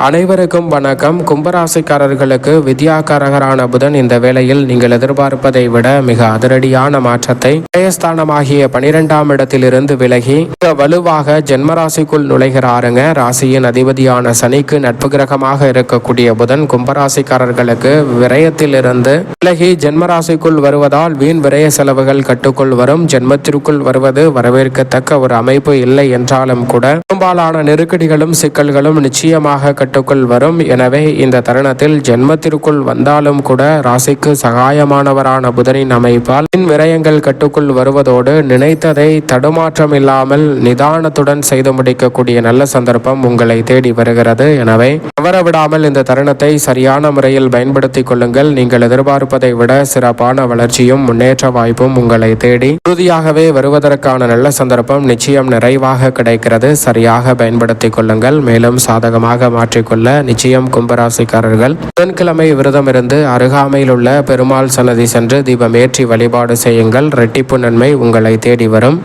அனைவருக்கும் வணக்கம். கும்பராசிக்காரர்களுக்கு வித்யாகாரகரான புதன் இந்த வேளையில் நீங்கள் எதிர்பார்ப்பதை விட மிக அதிரடியான மாற்றத்தை விரயஸ்தானமாகிய 12ஆம் இடத்திலிருந்து விலகி வலுவாக ஜென்மராசிக்குள் நுழைகிறாருங்க. ராசியின் அதிபதியான சனிக்கு நட்பு கிரகமாக இருக்கக்கூடிய புதன் கும்பராசிக்காரர்களுக்கு விரயத்திலிருந்து விலகி ஜென்மராசிக்குள் வருவதால் வீண் விரய செலவுகள் கட்டுக்குள் வரும். ஜென்மத்திற்குள் வருவது வரவேற்கத்தக்க ஒரு அமைப்பு இல்லை என்றாலும் கூட பெரும்பாலான நெருக்கடிகளும் சிக்கல்களும் நிச்சயமாக கட்டுக்குள் வரும். எனவே இந்த தருணத்தில் ஜென்மத்திற்குள் வந்தாலும் கூட ராசிக்கு சகாயமானவரான புதனின் அமைப்பால் விரயங்கள் கட்டுக்குள் வருவதோடு நினைத்ததை தடுமாற்றம் இல்லாமல் நிதானத்துடன் செய்து முடிக்கக்கூடிய நல்ல சந்தர்ப்பம் உங்களை தேடி வருகிறது. எனவே தவறவிடாமல் இந்த தருணத்தை சரியான முறையில் பயன்படுத்திக் கொள்ளுங்கள். நீங்கள் எதிர்பார்ப்பதை விட சிறப்பான வளர்ச்சியும் முன்னேற்ற வாய்ப்பும் உங்களை தேடி உறுதியாகவே வருவதற்கான நல்ல சந்தர்ப்பம் நிச்சயம் நிறைவாக கிடைக்கிறது. சரியாக பயன்படுத்திக் கொள்ளுங்கள். மேலும் சாதகமாக மாற்றிக்கொள்ள நிச்சயம் கும்பராசிக்காரர்கள் புதன்கிழமை விரதம் இருந்து அருகாமையில் உள்ள பெருமாள் சன்னதி சென்று தீபமேற்றி வழிபாடு செய்யுங்கள். இரட்டிப்பு நன்மை உங்களை தேடி வரும்.